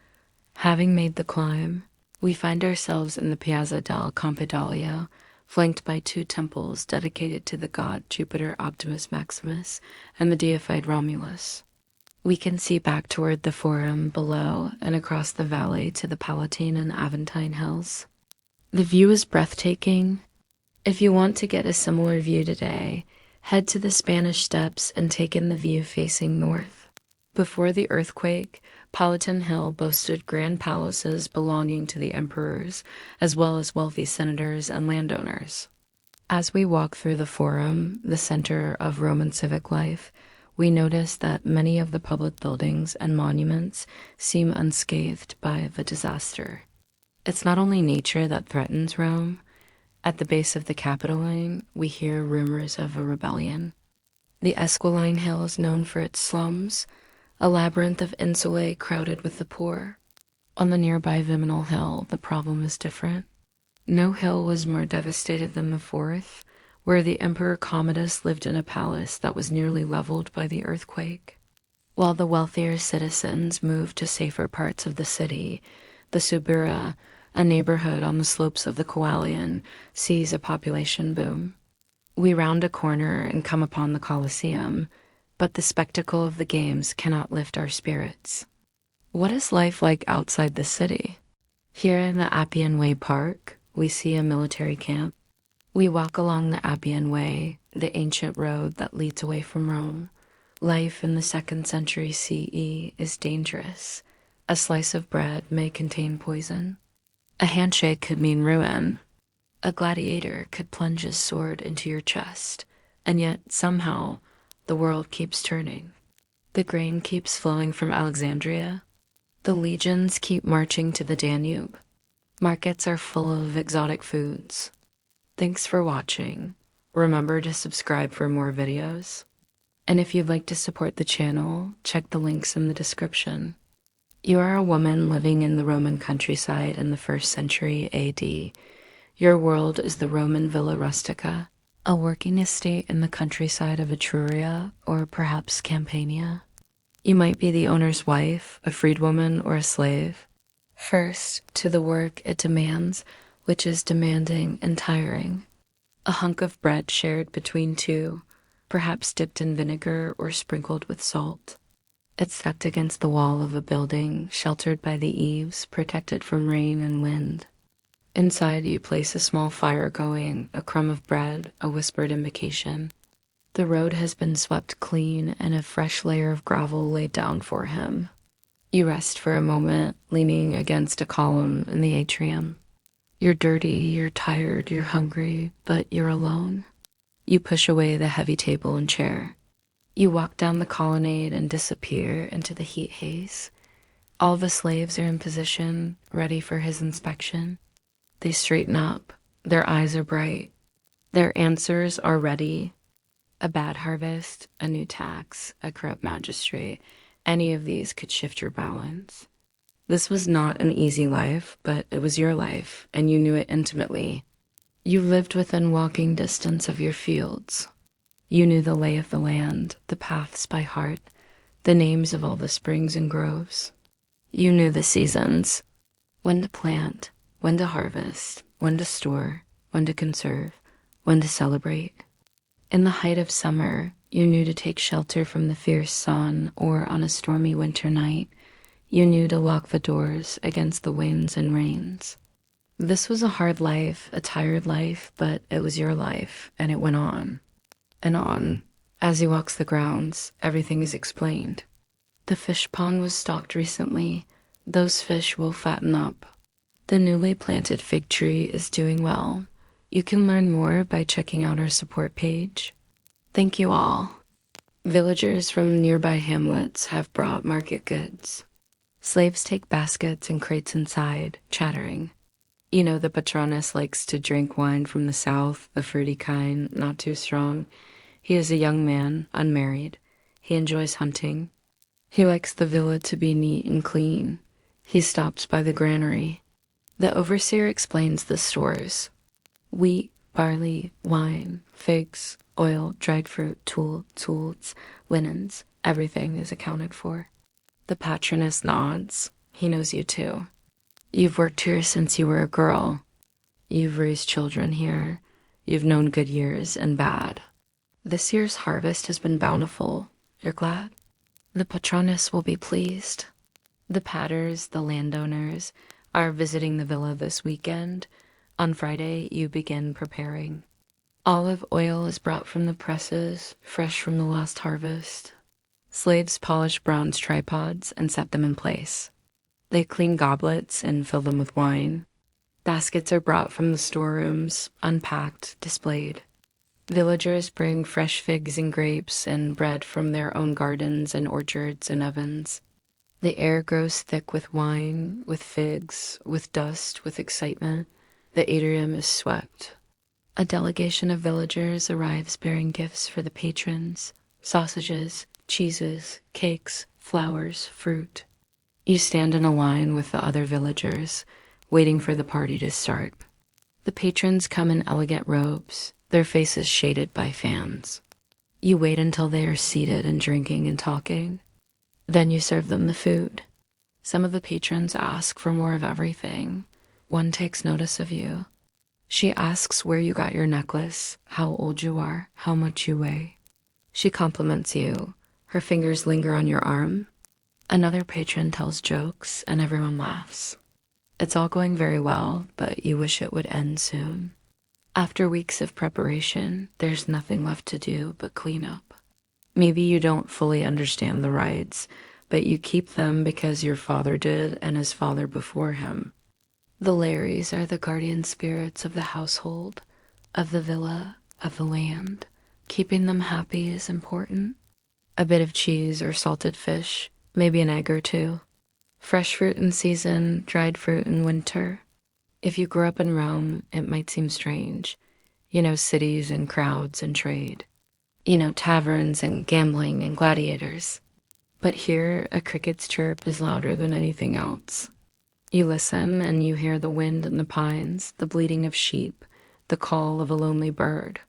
Having made the climb, we find ourselves in the Piazza del Campidoglio, flanked by 2 temples dedicated to the god Jupiter Optimus Maximus and the deified Romulus. We can see back toward the Forum below and across the valley to the Palatine and Aventine hills. The view is breathtaking. If you want to get a similar view today, head to the Spanish Steps and take in the view facing north. Before the earthquake, Palatine Hill boasted grand palaces belonging to the emperors, as well as wealthy senators and landowners. As we walk through the Forum, the center of Roman civic life, we notice that many of the public buildings and monuments seem unscathed by the disaster. It's not only nature that threatens Rome. At the base of the Capitoline, we hear rumors of a rebellion. The Esquiline Hill is known for its slums, a labyrinth of insulae crowded with the poor. On the nearby Viminal Hill, the problem is different. No hill was more devastated than the 4th, where the Emperor Commodus lived in a palace that was nearly leveled by the earthquake. While the wealthier citizens moved to safer parts of the city, the Subura, a neighborhood on the slopes of the Coelian, sees a population boom. We round a corner and come upon the Colosseum, but the spectacle of the games cannot lift our spirits. What is life like outside the city? Here in the Appian Way Park, we see a military camp. We walk along the Appian Way, the ancient road that leads away from Rome. Life in the 2nd century CE is dangerous. A slice of bread may contain poison. A handshake could mean ruin. A gladiator could plunge his sword into your chest, and yet somehow the world keeps turning. The grain keeps flowing from Alexandria. The legions keep marching to the Danube. Markets are full of exotic foods. Thanks for watching. Remember to subscribe for more videos. And if you'd like to support the channel, check the links in the description. You are a woman living in the Roman countryside in the 1st century AD. Your world is the Roman Villa Rustica, a working estate in the countryside of Etruria or perhaps Campania. You might be the owner's wife, a freedwoman, or a slave. First, to the work it demands, which is demanding and tiring. A hunk of bread shared between 2, perhaps dipped in vinegar or sprinkled with salt. It's tucked against the wall of a building, sheltered by the eaves, protected from rain and wind. Inside, you place a small fire going, a crumb of bread, a whispered invocation. The road has been swept clean and a fresh layer of gravel laid down for him. You rest for a moment, leaning against a column in the atrium. You're dirty, you're tired, you're hungry, but you're alone. You push away the heavy table and chair. You walk down the colonnade and disappear into the heat haze. All the slaves are in position, ready for his inspection. They straighten up. Their eyes are bright. Their answers are ready. A bad harvest, a new tax, a corrupt magistrate. Any of these could shift your balance. This was not an easy life, but it was your life, and you knew it intimately. You lived within walking distance of your fields. You knew the lay of the land, the paths by heart, the names of all the springs and groves. You knew the seasons, when to plant, when to harvest, when to store, when to conserve, when to celebrate. In the height of summer, you knew to take shelter from the fierce sun, or on a stormy winter night, you knew to lock the doors against the winds and rains. This was a hard life, a tired life, but it was your life, and it went on and on. As he walks the grounds, everything is explained. The fish pond was stocked recently. Those fish will fatten up. The newly planted fig tree is doing well. You can learn more by checking out our support page. Thank you all. Villagers from nearby hamlets have brought market goods. Slaves take baskets and crates inside, chattering. You know the patronus likes to drink wine from the south, the fruity kind, not too strong. He is a young man, unmarried. He enjoys hunting. He likes the villa to be neat and clean. He stops by the granary. The overseer explains the stores. Wheat, barley, wine, figs, oil, dried fruit, tools, linens, everything is accounted for. The patroness nods. He knows you too. You've worked here since you were a girl. You've raised children here. You've known good years and bad. This year's harvest has been bountiful. You're glad? The patroness will be pleased. The patters, the landowners, are visiting the villa this weekend. On Friday, you begin preparing. Olive oil is brought from the presses, fresh from the last harvest. Slaves polish bronze tripods and set them in place. They clean goblets and fill them with wine. Baskets are brought from the storerooms, unpacked, displayed. Villagers bring fresh figs and grapes and bread from their own gardens and orchards and ovens. The air grows thick with wine, with figs, with dust, with excitement. The atrium is swept. A delegation of villagers arrives bearing gifts for the patrons: sausages, cheeses, cakes, flowers, fruit. You stand in a line with the other villagers, waiting for the party to start. The patrons come in elegant robes, their faces shaded by fans. You wait until they are seated and drinking and talking. Then you serve them the food. Some of the patrons ask for more of everything. One takes notice of you. She asks where you got your necklace, how old you are, how much you weigh. She compliments you. Her fingers linger on your arm. Another patron tells jokes, and everyone laughs. It's all going very well, but you wish it would end soon. After weeks of preparation, there's nothing left to do but clean up. Maybe you don't fully understand the rites, but you keep them because your father did and his father before him. The Larrys are the guardian spirits of the household, of the villa, of the land. Keeping them happy is important. A bit of cheese or salted fish, maybe an egg or two. Fresh fruit in season, dried fruit in winter. If you grew up in Rome, it might seem strange. You know cities and crowds and trade. You know taverns and gambling and gladiators. But here, a cricket's chirp is louder than anything else. You listen and you hear the wind in the pines, the bleating of sheep, the call of a lonely bird.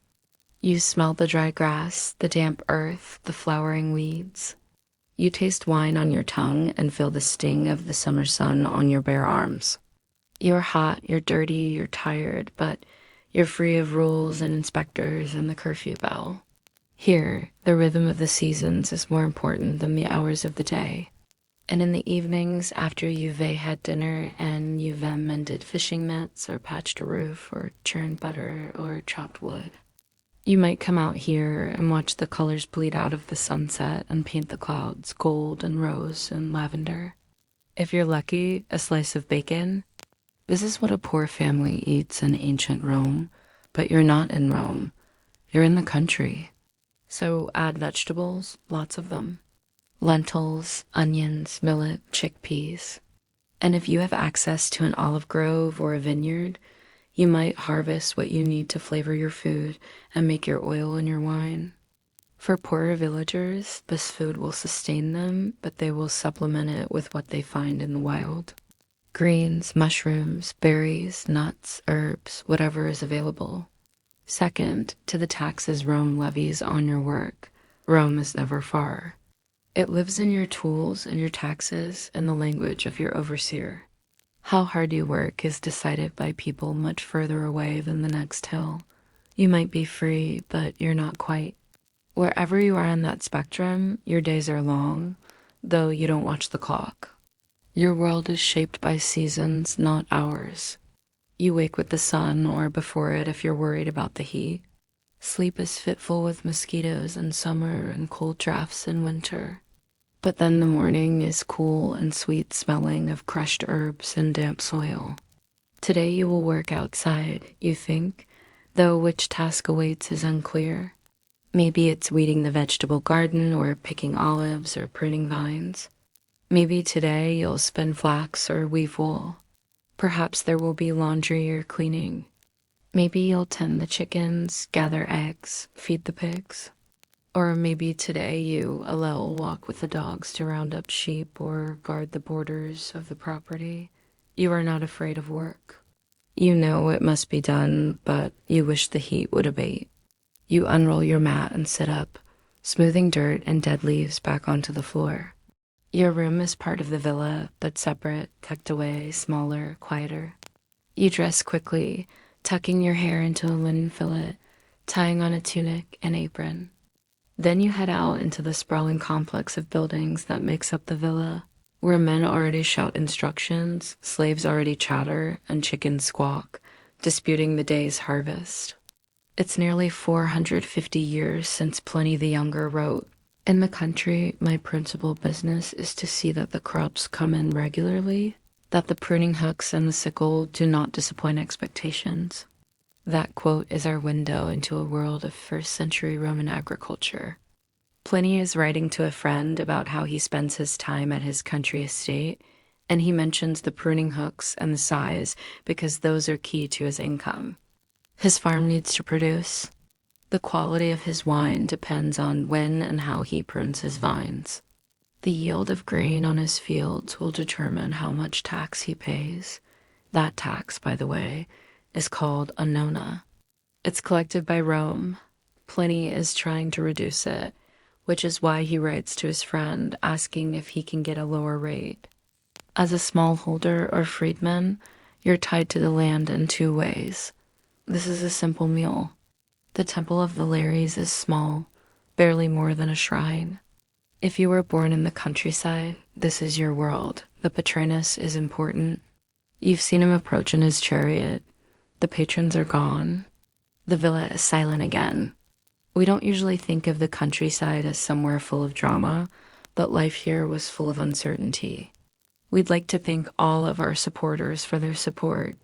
You smell the dry grass, the damp earth, the flowering weeds. You taste wine on your tongue and feel the sting of the summer sun on your bare arms. You're hot, you're dirty, you're tired, but you're free of rules and inspectors and the curfew bell. Here, the rhythm of the seasons is more important than the hours of the day. And in the evenings, after you've had dinner and you've mended fishing nets or patched a roof or churned butter or chopped wood, you might come out here and watch the colors bleed out of the sunset and paint the clouds gold and rose and lavender. If you're lucky, a slice of bacon. This is what a poor family eats in ancient Rome, but you're not in Rome. You're in the country. So add vegetables, lots of them. Lentils, onions, millet, chickpeas. And if you have access to an olive grove or a vineyard, you might harvest what you need to flavor your food and make your oil and your wine. For poorer villagers, this food will sustain them, but they will supplement it with what they find in the wild. Greens, mushrooms, berries, nuts, herbs, whatever is available. Second, to the taxes Rome levies on your work. Rome is never far. It lives in your tools and your taxes and the language of your overseer. How hard you work is decided by people much further away than the next hill. You might be free, but you're not quite. Wherever you are on that spectrum, your days are long, though you don't watch the clock. Your world is shaped by seasons, not hours. You wake with the sun or before it if you're worried about the heat. Sleep is fitful with mosquitoes in summer and cold drafts in winter. But then the morning is cool and sweet smelling of crushed herbs and damp soil. Today you will work outside, you think, though which task awaits is unclear. Maybe it's weeding the vegetable garden or picking olives or pruning vines. Maybe today you'll spin flax or weave wool. Perhaps there will be laundry or cleaning. Maybe you'll tend the chickens, gather eggs, feed the pigs. Or maybe today you, will walk with the dogs to round up sheep or guard the borders of the property. You are not afraid of work. You know it must be done, but you wish the heat would abate. You unroll your mat and sit up, smoothing dirt and dead leaves back onto the floor. Your room is part of the villa, but separate, tucked away, smaller, quieter. You dress quickly, tucking your hair into a linen fillet, tying on a tunic and apron. Then you head out into the sprawling complex of buildings that makes up the villa, where men already shout instructions, slaves already chatter, and chickens squawk, disputing the day's harvest. It's nearly 450 years since Pliny the Younger wrote, "In the country, my principal business is to see that the crops come in regularly, that the pruning hooks and the sickle do not disappoint expectations." That quote is our window into a world of first-century Roman agriculture. Pliny is writing to a friend about how he spends his time at his country estate, and he mentions the pruning hooks and the scythes because those are key to his income. His farm needs to produce. The quality of his wine depends on when and how he prunes his vines. The yield of grain on his fields will determine how much tax he pays. That tax, by the way, is called a nona. It's collected by Rome. Pliny is trying to reduce it, which is why he writes to his friend asking if he can get a lower rate. As a smallholder or freedman, you're tied to the land in two ways. This is a simple meal. The Temple of the Lares is small, barely more than a shrine. If you were born in the countryside, this is your world. The Patronus is important. You've seen him approach in his chariot. The patrons are gone. The villa is silent again. We don't usually think of the countryside as somewhere full of drama, but life here was full of uncertainty. We'd like to thank all of our supporters for their support.